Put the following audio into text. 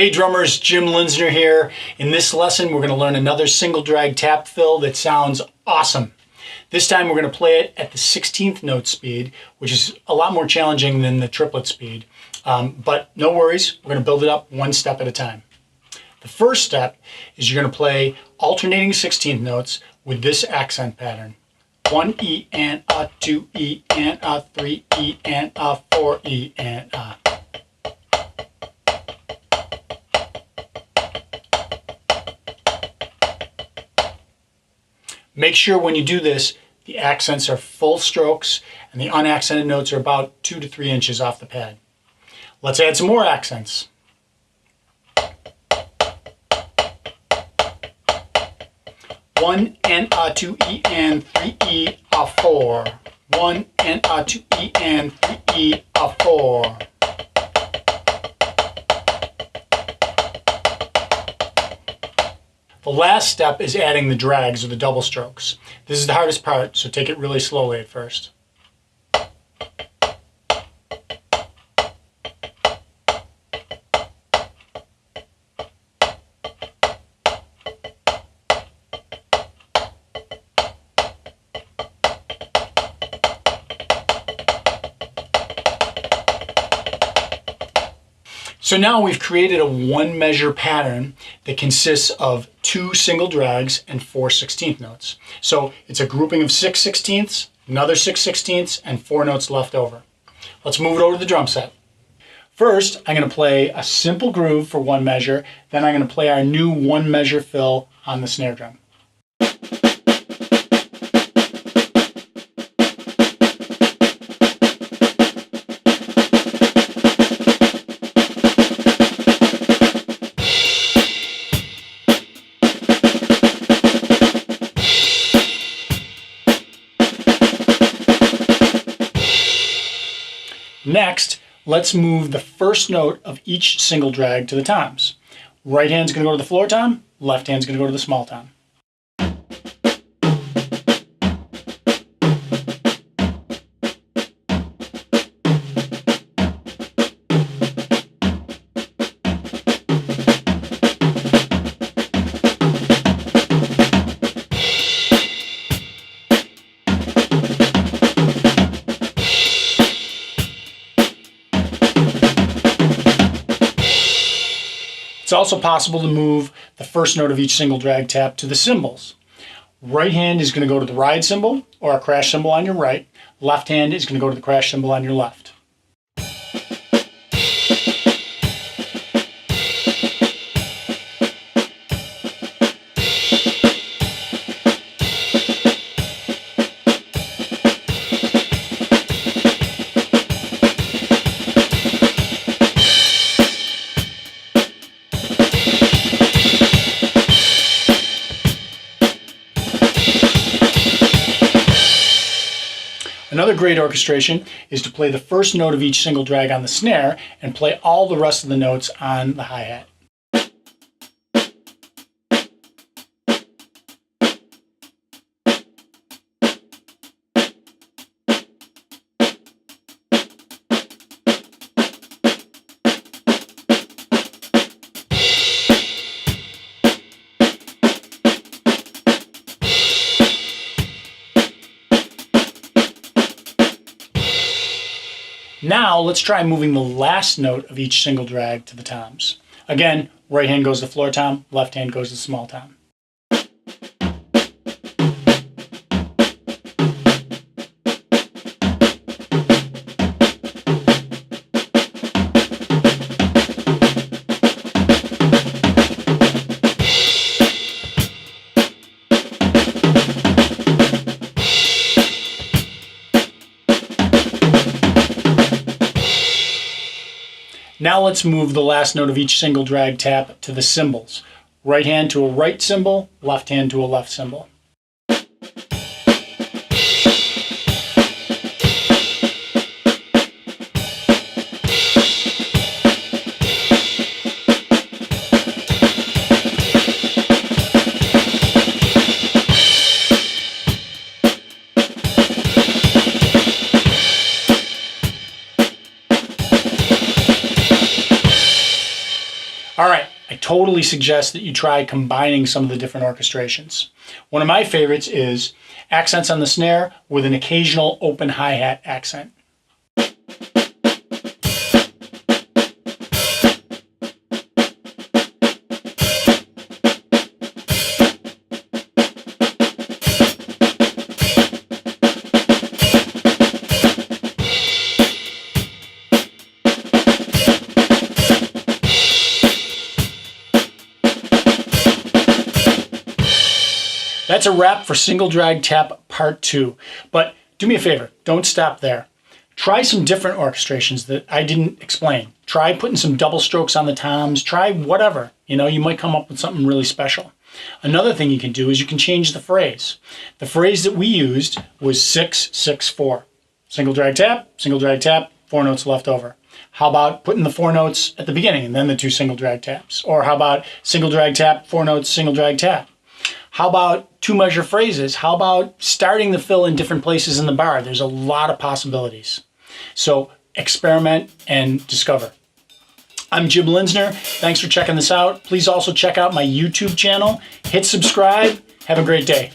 Hey drummers, Jim Linsner here. In this lesson, we're going to learn another single drag tap fill that sounds awesome. This time we're going to play it at the 16th note speed, which is a lot more challenging than the triplet speed. But no worries, we're going to build it up one step at a time. The first step is you're going to play alternating 16th notes with this accent pattern. 1 E and a, 2 E and a, 3 E and a, 4 E and a. Make sure when you do this, the accents are full strokes and the unaccented notes are about 2 to 3 inches off the pad. Let's add some more accents. One and a, 2 E and 3 E a, 4. 1 and a, 2 E and 3 E a, 4. The last step is adding the drags or the double strokes. This is the hardest part, so take it really slowly at first. So now we've created a one measure pattern that consists of 2 single drags and 4 16th notes. So it's a grouping of 6 16ths, another 6 16ths, and 4 notes left over. Let's move it over to the drum set. First, I'm going to play a simple groove for one measure, then I'm going to play our new one measure fill on the snare drum. Next, let's move the first note of each single drag to the toms. Right hand's going to go to the floor tom, left hand's going to go to the small tom. It's also possible to move the first note of each single drag tap to the cymbals. Right hand is going to go to the ride cymbal or a crash cymbal on your right. Left hand is going to go to the crash cymbal on your left. Another great orchestration is to play the first note of each single drag on the snare and play all the rest of the notes on the hi-hat. Now let's try moving the last note of each single drag to the toms. Again, right hand goes to floor tom, left hand goes to small tom. Now let's move the last note of each single drag tap to the cymbals. Right hand to a right cymbal, left hand to a left cymbal. totally suggest that you try combining some of the different orchestrations. One of my favorites is accents on the snare with an occasional open hi-hat accent. That's a wrap for single drag tap part 2. But do me a favor, don't stop there. Try some different orchestrations that I didn't explain. Try putting some double strokes on the toms. Try whatever. You might come up with something really special. Another thing you can do is you can change the phrase. The phrase that we used was 6-6-4. Single drag tap, 4 notes left over. How about putting the 4 notes at the beginning and then the 2 single drag taps? Or how about single drag tap, 4 notes, single drag tap? How about 2 measure phrases? How about starting the fill in different places in the bar? There's a lot of possibilities. So experiment and discover. I'm Jim Linsner. Thanks for checking this out. Please also check out my YouTube channel. Hit subscribe. Have a great day.